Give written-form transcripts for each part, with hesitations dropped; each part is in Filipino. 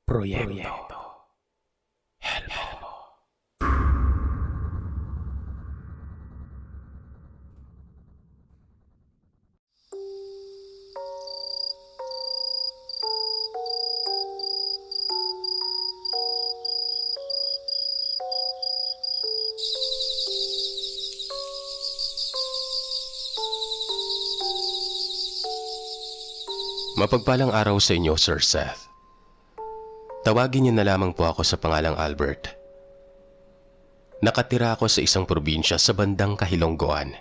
Proyekto Helmo. Mapagpalang araw sa inyo, Sir Seth. Tawagin niyo na lamang po ako sa pangalang Albert. Nakatira ako sa isang probinsya sa bandang Kahilonggoan.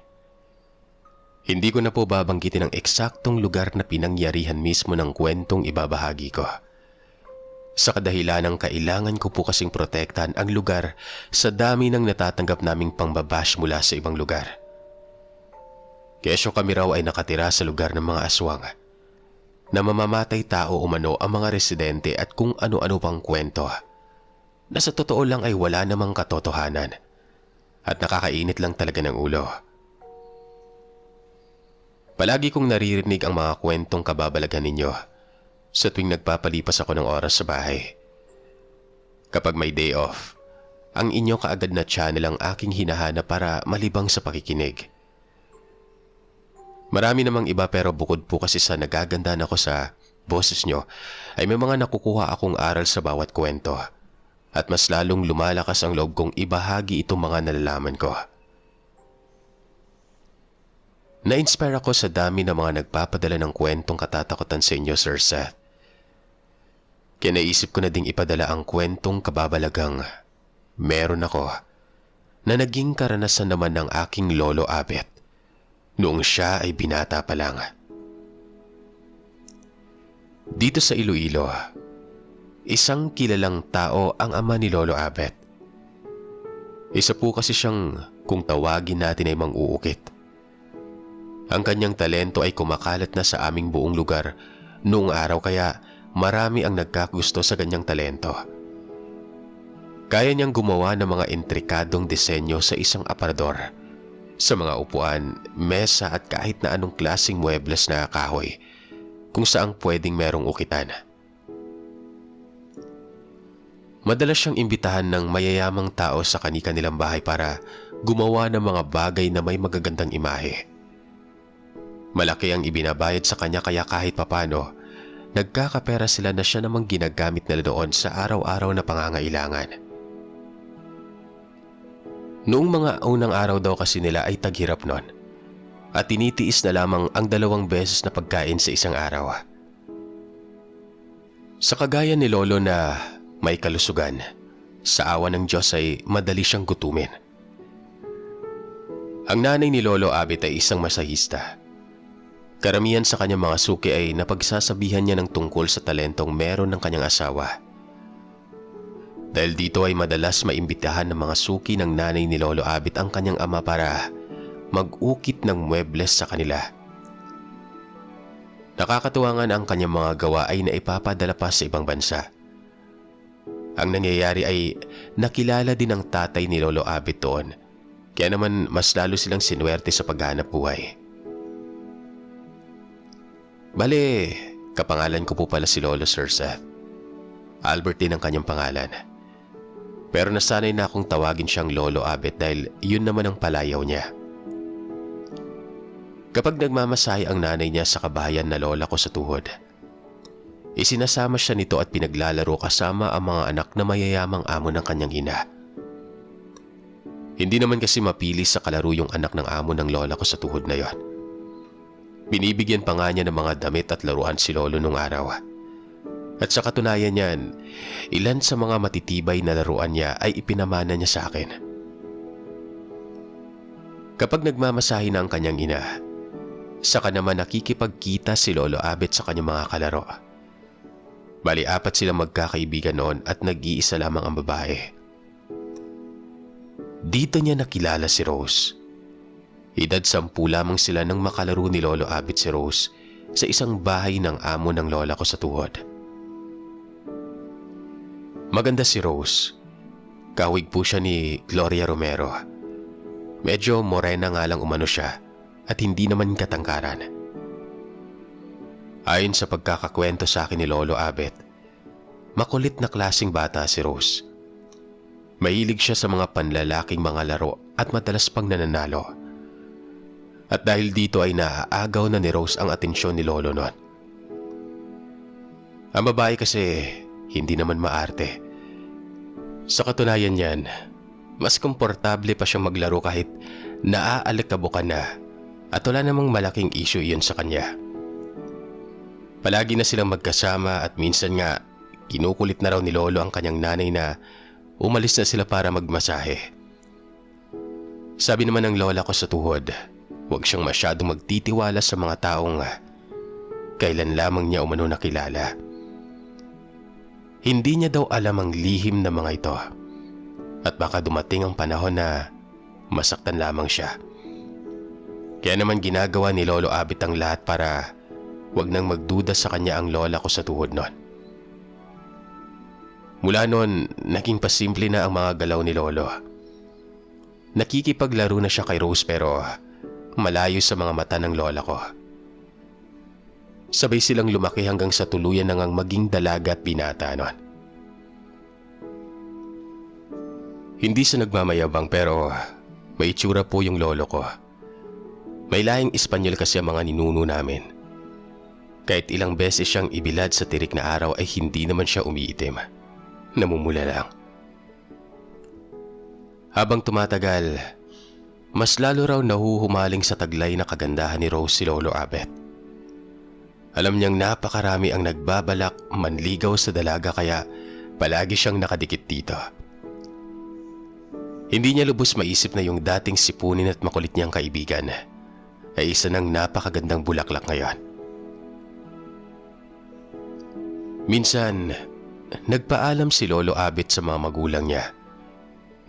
Hindi ko na po babanggitin ang eksaktong lugar na pinangyarihan mismo ng kwentong ibabahagi ko. Sa kadahilan ng kailangan ko po kasing protektahan ang lugar sa dami ng natatanggap naming pangbabash mula sa ibang lugar. Kesyo kami raw ay nakatira sa lugar ng mga aswang na mamamatay tao umano ang mga residente at kung ano-ano pang kwento na sa totoo lang ay wala namang katotohanan at nakakainit lang talaga ng ulo. Palagi kong naririnig ang mga kwentong kababalagan ninyo sa tuwing nagpapalipas ako ng oras sa bahay. Kapag may day off, ang inyo kaagad na channel ang aking hinahanap para malibang sa pakikinig. Marami namang iba pero bukod po kasi sa nagagandahan ako sa boses nyo, ay may mga nakukuha akong aral sa bawat kwento. At mas lalong lumalakas ang loob kong ibahagi itong mga nalalaman ko. Na-inspire ako sa dami ng mga nagpapadala ng kwentong katatakutan sa inyo, Sir Seth. Kaya naisip ko na ding ipadala ang kwentong kababalagang meron ako na naging karanasan naman ng aking lolo Abet noong siya ay binata pa lang. Dito sa Iloilo, isang kilalang tao ang ama ni Lolo Abet. Isa po kasi siyang kung tawagin natin ay mang-uukit. Ang kanyang talento ay kumakalat na sa aming buong lugar noong araw kaya marami ang nagkagusto sa kanyang talento. Kaya niyang gumawa ng mga intrikadong disenyo sa isang aparador, sa mga upuan, mesa at kahit na anong klaseng muebles na kahoy kung saang pwedeng merong ukitan. Madalas siyang imbitahan ng mayayamang tao sa kani-kanilang bahay para gumawa ng mga bagay na may magagandang imahe. Malaki ang ibinabayad sa kanya kaya kahit papano, nagkakapera sila na siya namang ginagamit nila doon sa araw-araw na pangangailangan. Noong mga unang araw daw kasi nila ay taghirap nun at tinitiis na lamang ang 2 beses na pagkain sa isang araw. Sa kagaya ni Lolo na may kalusugan, sa awa ng Diyos ay madali siyang gutumin. Ang nanay ni Lolo Abet ay isang masahista. Karamihan sa kanyang mga suki ay napagsasabihan niya ng tungkol sa talentong meron ng kanyang asawa. Dahil dito ay madalas maimbitahan ng mga suki ng nanay ni Lolo Abet ang kanyang ama para mag-ukit ng muebles sa kanila. Nakakatuwa nga na ang kanyang mga gawa ay naipapadala pa sa ibang bansa. Ang nangyayari ay nakilala din ang tatay ni Lolo Abet doon, kaya naman mas lalo silang sinuwerte sa paghanap buhay. Bale, kapangalan ko po pala si Lolo, Sir Seth. Albert din ang kanyang pangalan. Pero nasanay na akong tawagin siyang Lolo Abet dahil yun naman ang palayaw niya. Kapag nagmamasahe ang nanay niya sa kabahayan na lola ko sa tuhod, isinasama siya nito at pinaglalaro kasama ang mga anak na mayayamang amo ng kanyang ina. Hindi naman kasi mapili sa kalaro yung anak ng amo ng lola ko sa tuhod na yon. Binibigyan pa nga niya ng mga damit at laruan si Lolo nung araw. At sa katunayan niyan, ilan sa mga matitibay na laruan niya ay ipinamana niya sa akin. Kapag nagmamasahe na ang kanyang ina, saka naman nakikipagkita si Lolo Abet sa kanyang mga kalaro. Bali 4 silang magkakaibigan noon at nag-iisa lamang ang babae. Dito niya nakilala si Rose. Edad 10 lamang sila nang makalaro ni Lolo Abet si Rose sa isang bahay ng amo ng lola ko sa tuhod. Maganda si Rose. Kawig po siya ni Gloria Romero. Medyo morena nga lang umano siya at hindi naman katangkaran. Ayon sa pagkakakwento sa akin ni Lolo Abet, makulit na klaseng bata si Rose. Mahilig siya sa mga panlalaking mga laro at madalas pang nananalo. At dahil dito ay naaagaw na ni Rose ang atensyon ni Lolo noon. Ang babae kasi hindi naman maarte. Sa katunayan niyan, mas komportable pa siyang maglaro kahit naaalikabukan na at wala namang malaking issue iyon sa kanya. Palagi na silang magkasama at minsan nga kinukulit na raw ni Lolo ang kanyang nanay na umalis na sila para magmasahe. Sabi naman ng lola ko sa tuhod, huwag siyang masyadong magtitiwala sa mga taong kailan lamang niya umano nakilala. Hindi niya daw alam ang lihim ng mga ito at baka dumating ang panahon na masaktan lamang siya. Kaya naman ginagawa ni Lolo Abit ang lahat para wag nang magduda sa kanya ang lola ko sa tuhod nun. Mula noon, naging pasimple na ang mga galaw ni Lolo. Nakikipaglaro na siya kay Rose pero malayo sa mga mata ng lola ko. Sabay silang lumaki hanggang sa tuluyan na ngang maging dalaga at binata noon. Hindi sa nagmamayabang pero may itsura po yung lolo ko. May lahing Espanyol kasi ang mga ninuno namin. Kahit ilang beses siyang ibilad sa tirik na araw ay hindi naman siya umiitim. Namumula lang. Habang tumatagal, mas lalo raw nahuhumaling sa taglay na kagandahan ni Rose si Lolo Abet. Alam niyang napakarami ang nagbabalak manligaw sa dalaga kaya palagi siyang nakadikit dito. Hindi niya lubos maisip na yung dating sipunin at makulit niyang kaibigan ay isa ng napakagandang bulaklak ngayon. Minsan, nagpaalam si Lolo Abit sa mga magulang niya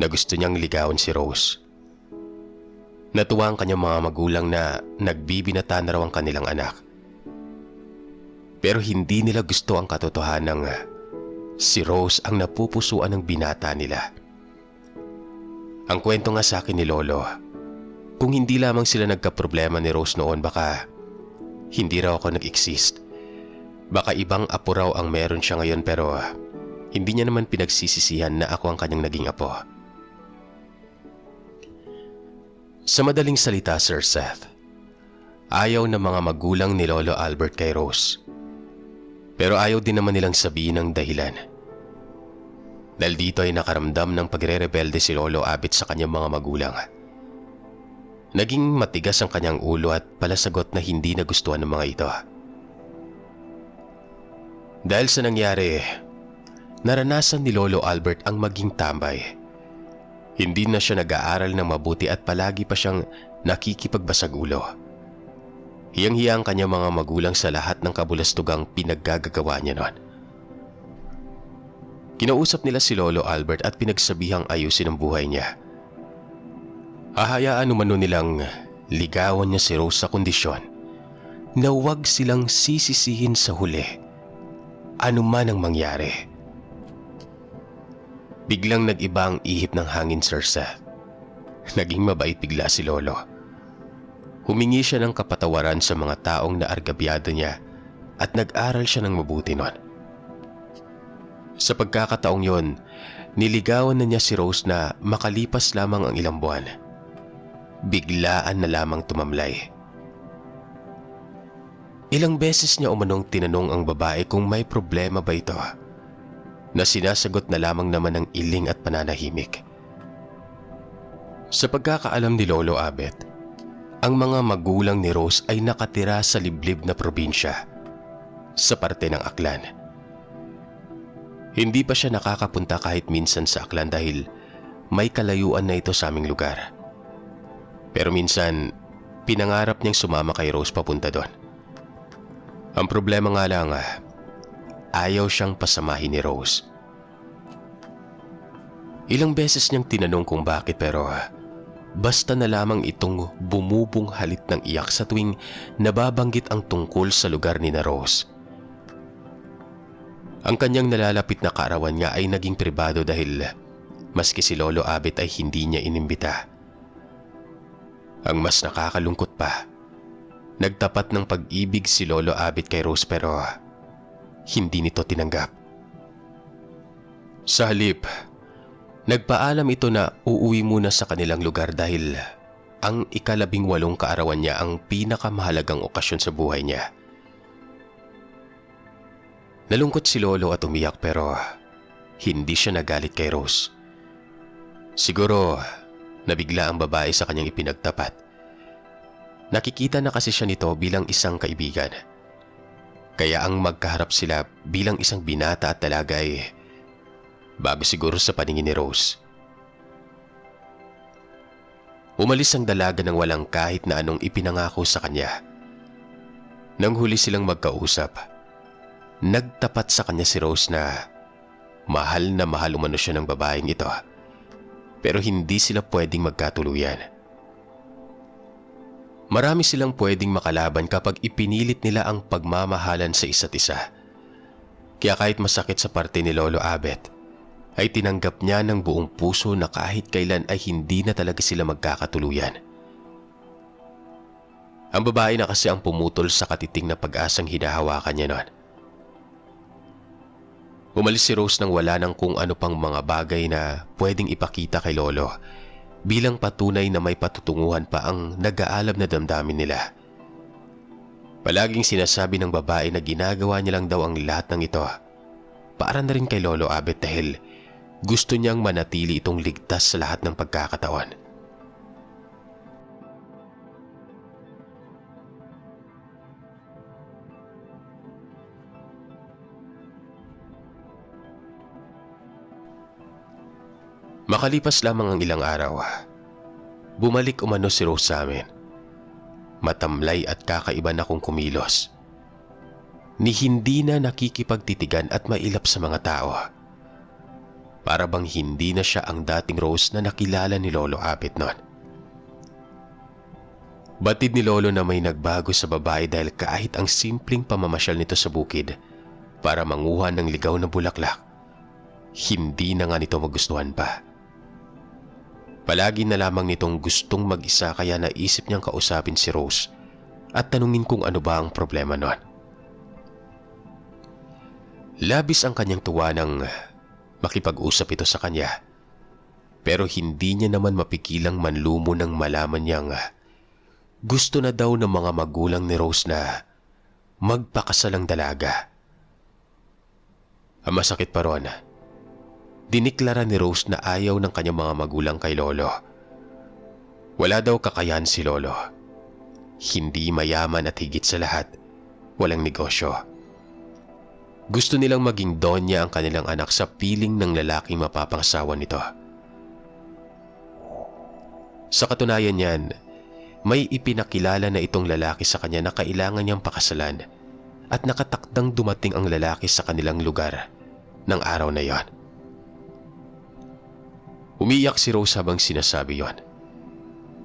na gusto niyang ligawan si Rose. Natuwa ang kanyang mga magulang na nagbibinata na raw ang kanilang anak. Pero hindi nila gusto ang katotohanan na si Rose ang napupusuan ng binata nila. Ang kwento nga sa akin ni Lolo, kung hindi lamang sila nagkaproblema ni Rose noon baka hindi raw ako nag-exist. Baka ibang apo raw ang meron siya ngayon pero hindi niya naman pinagsisisihan na ako ang kanyang naging apo. Sa madaling salita, Sir Seth, ayaw ng mga magulang ni Lolo Albert kay Rose. Pero ayaw din naman nilang sabihin ang dahilan. Dahil dito ay nakaramdam ng pagre-rebelde si Lolo Abit sa kanyang mga magulang. Naging matigas ang kanyang ulo at palasagot na hindi nagustuhan ng mga ito. Dahil sa nangyari, naranasan ni Lolo Albert ang maging tambay. Hindi na siya nag-aaral ng mabuti at palagi pa siyang nakikipagbasag ulo. Hiyang-hiya ang kanyang mga magulang sa lahat ng kabulastugang pinaggagawa niya noon. Kinausap nila si Lolo Albert at pinagsabihang ayusin ang buhay niya. Hahayaan umano nilang ligawan niya si Rose sa kondisyon na huwag silang sisisihin sa huli anuman ang mangyari. Biglang nag-iba ang ihip ng hangin, Sir Seth. Naging mabait bigla si Lolo. Humingi siya ng kapatawaran sa mga taong naargabyado niya at nag-aral siya ng mabuti noon. Sa pagkakataong yon, niligawan na niya si Rose na makalipas lamang ang ilang buwan. Biglaan na lamang tumamlay. Ilang beses niya umanong tinanong ang babae kung may problema ba ito, na sinasagot na lamang naman ng iling at pananahimik. Sa pagkakaalam ni Lolo Abet, ang mga magulang ni Rose ay nakatira sa liblib na probinsya, sa parte ng Aklan. Hindi pa siya nakakapunta kahit minsan sa Aklan dahil may kalayuan na ito sa aming lugar. Pero minsan, pinangarap niyang sumama kay Rose papunta doon. Ang problema nga lang, ayaw siyang pasamahin ni Rose. Ilang beses niyang tinanong kung bakit pero basta na lamang itong bumubunghalit ng iyak sa tuwing nababanggit ang tungkol sa lugar ni na Rose. Ang kanyang nalalapit na kaarawan nga ay naging pribado dahil maski si Lolo Abet ay hindi niya inimbita. Ang mas nakakalungkot pa, nagtapat ng pag-ibig si Lolo Abet kay Rose pero hindi nito tinanggap. Sa halip, nagpaalam ito na uuwi muna sa kanilang lugar dahil ang ika-18 kaarawan niya ang pinakamahalagang okasyon sa buhay niya. Nalungkot si Lolo at umiyak pero hindi siya nagalit kay Rose. Siguro nabigla ang babae sa kanyang ipinagtapat. Nakikita na kasi siya nito bilang isang kaibigan. Kaya ang magkaharap sila bilang isang binata at dalaga ay bago siguro sa paningin ni Rose. Umalis ang dalaga nang walang kahit na anong ipinangako sa kanya. Nang huli silang magkausap, nagtapat sa kanya si Rose na mahal umano siya ng babaeng ito. Pero hindi sila pwedeng magkatuluyan. Marami silang pwedeng makalaban kapag ipinilit nila ang pagmamahalan sa isa't isa. Kaya kahit masakit sa parte ni Lolo Abet, ay tinanggap niya ng buong puso na kahit kailan ay hindi na talaga sila magkakatuluyan. Ang babae na kasi ang pumutol sa katiting na pag-asang hinahawakan niya noon. Umalis si Rose nang wala ng kung ano pang mga bagay na pwedeng ipakita kay Lolo bilang patunay na may patutunguhan pa ang nag-aalab na damdamin nila. Palaging sinasabi ng babae na ginagawa niya lang daw ang lahat ng ito para na rin kay Lolo Abet dahil gusto niyang manatili itong ligtas sa lahat ng pagkakataon. Makalipas lamang ang ilang araw, bumalik umano si Rose sa amin. Matamlay at kakaiba na kung kumilos. Ni hindi na nakikipagtitigan at mailap sa mga tao. Para bang hindi na siya ang dating Rose na nakilala ni Lolo Abet noon. Batid ni Lolo na may nagbago sa babae dahil kahit ang simpleng pamamasyal nito sa bukid para manguha ng ligaw na bulaklak, hindi na nga nito magustuhan pa. Palagi na lamang nitong gustong mag-isa kaya naisip niyang kausapin si Rose at tanungin kung ano ba ang problema noon. Labis ang kanyang tuwa nang makipag-usap ito sa kanya, pero hindi niya naman mapigilang manlumo nang malaman niyang gusto na daw ng mga magulang ni Rose na magpakasal ang dalaga. Ang masakit pa ron, diniklara ni Rose na ayaw ng kanyang mga magulang kay Lolo. Wala daw kakayahan si Lolo. Hindi mayaman at higit sa lahat, walang negosyo. Gusto nilang maging donya ang kanilang anak sa piling ng lalaking mapapangasawa nito. Sa katunayan niyan, may ipinakilala na itong lalaki sa kanya na kailangan niyang pakasalan at nakatakdang dumating ang lalaki sa kanilang lugar ng araw na yon. Umiyak si Rose habang sinasabi yon.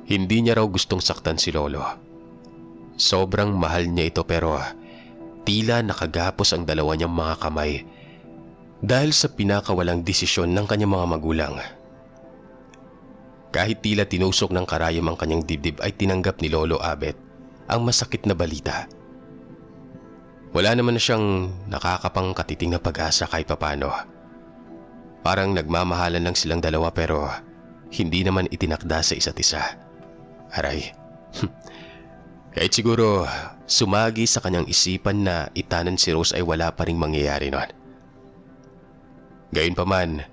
Hindi niya raw gustong saktan si Lolo. Sobrang mahal niya ito pero tila nakagapos ang dalawa niyang mga kamay dahil sa pinakawalang desisyon ng kanyang mga magulang. Kahit tila tinusok ng karayom ang kanyang dibdib ay tinanggap ni Lolo Abet ang masakit na balita. Wala naman na siyang nakakapangkatiting na pag-asa kahit papano. Parang nagmamahalan lang silang dalawa pero hindi naman itinakda sa isa't isa. Aray, kahit siguro sumagi sa kanyang isipan na itanan si Rose ay wala pa ring mangyayari noon. Gayunpaman,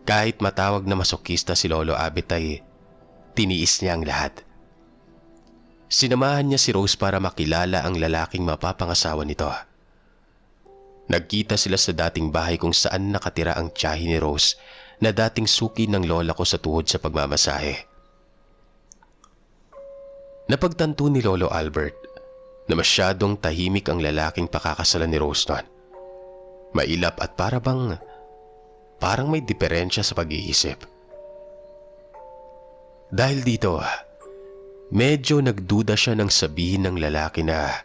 kahit matawag na masokista si Lolo Abet ay tiniis niya ang lahat. Sinamahan niya si Rose para makilala ang lalaking mapapangasawa nito. Nagkita sila sa dating bahay kung saan nakatira ang tiyahin ni Rose na dating suki ng lola ko sa tuhod sa pagmamasahe. Napagtanto ni Lolo Albert na masyadong tahimik ang lalaking pakakasalan ni Rose noon. Mailap at parang may diferensya sa pag-iisip. Dahil dito, medyo nagduda siya nang sabihin ng lalaki na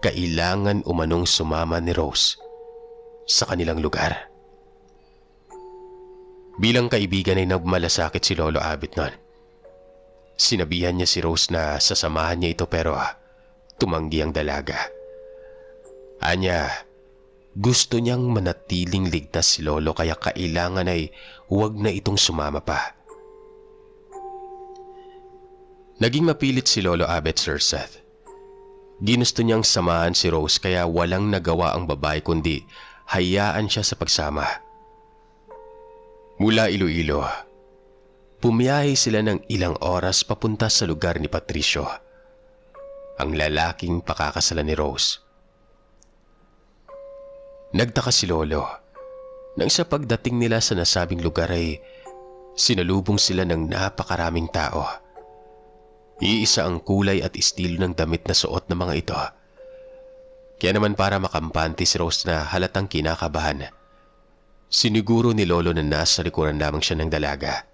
kailangan umanong sumama ni Rose sa kanilang lugar. Bilang kaibigan ay nagmalasakit si Lolo Abet noon. Sinabihan niya si Rose na sasamahan niya ito pero tumanggi ang dalaga. Anya, gusto niyang manatiling ligtas si Lolo kaya kailangan ay huwag na itong sumama pa. Naging mapilit si Lolo Abet, Sir Seth. Ginusto niyang samahan si Rose kaya walang nagawa ang babae kundi hayaan siya sa pagsama. Mula Iloilo, pumiyahe sila ng ilang oras papunta sa lugar ni Patricio, ang lalaking pakakasalan ni Rose. Nagtaka si Lolo nang sa pagdating nila sa nasabing lugar ay sinalubong sila ng napakaraming tao. Iisa ang kulay at estilo ng damit na suot ng mga ito. Kaya naman para makampante si Rose na halatang kinakabahan, siniguro ni Lolo na nasa likuran lamang siya ng dalaga.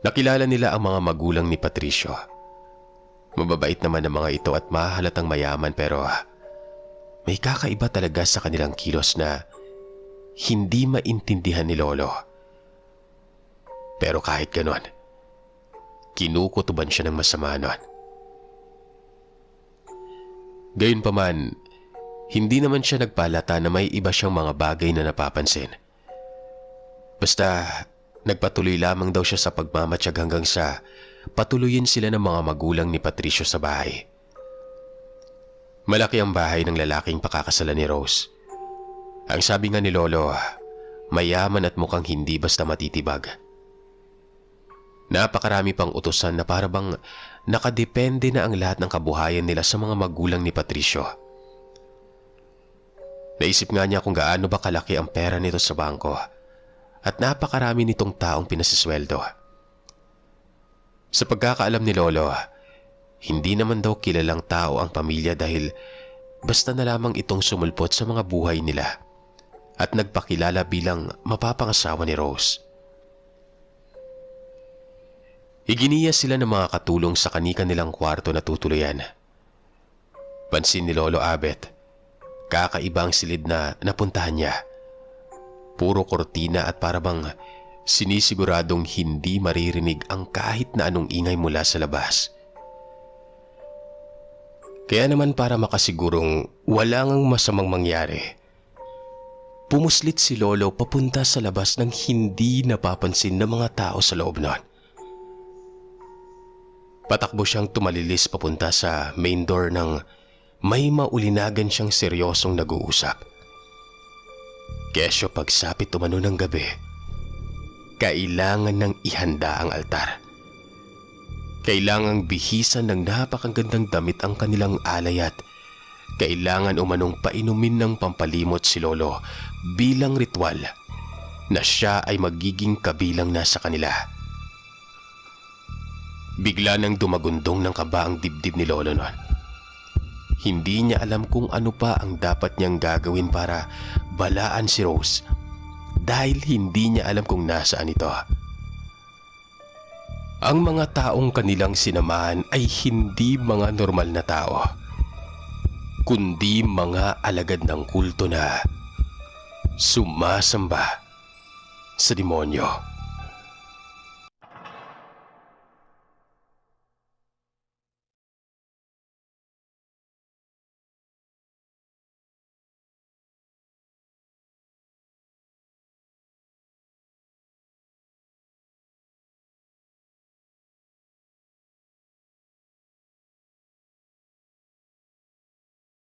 Nakilala nila ang mga magulang ni Patricio. Mababait naman ang mga ito at mahalatang mayaman pero may kakaiba talaga sa kanilang kilos na hindi maintindihan ni Lolo. Pero kahit ganon, kinukutuban siya ng masama nun. Gayunpaman, hindi naman siya nagpalata na may iba siyang mga bagay na napapansin. Basta nagpatuloy lamang daw siya sa pagmamatsyag hanggang sa patuluyin sila ng mga magulang ni Patricio sa bahay. Malaki ang bahay ng lalaking pakakasalan ni Rose. Ang sabi nga ni Lolo, mayaman at mukhang hindi basta matitibag. Napakarami pang utusan na parabang nakadepende na ang lahat ng kabuhayan nila sa mga magulang ni Patricio. Naisip nga niya kung gaano ba kalaki ang pera nito sa bangko at napakarami nitong taong pinasisweldo. Sa pagkakaalam ni Lolo, hindi naman daw kilalang tao ang pamilya dahil basta na lamang itong sumulpot sa mga buhay nila at nagpakilala bilang mapapangasawa ni Rose. Iginiya sila ng mga katulong sa kani-kanilang kwarto na tutuluyan. Pansin ni Lolo Abet, kakaiba ang silid na napuntahan niya. Puro kortina at parabang sinisiguradong hindi maririnig ang kahit na anong ingay mula sa labas. Kaya naman para makasigurong wala ngang masamang mangyari, pumuslit si Lolo papunta sa labas ng hindi napapansin ng mga tao sa loob nun. Patakbo siyang tumalilis papunta sa main door ng may maulinagan siyang seryosong nag-uusap. Kesyo pagsapit umano ng gabi, kailangan nang ihanda ang altar. Kailangang bihisan ng napakagandang damit ang kanilang alay at kailangan umanong painumin ng pampalimot si Lolo bilang ritual na siya ay magiging kabilang na sa kanila. Bigla nang dumagundong ng kaba ang dibdib ni Lolo noon. Hindi niya alam kung ano pa ang dapat niyang gagawin para balaan si Rose dahil hindi niya alam kung nasaan ito. Ang mga taong kanilang sinamahan ay hindi mga normal na tao, kundi mga alagad ng kulto na sumasamba sa demonyo.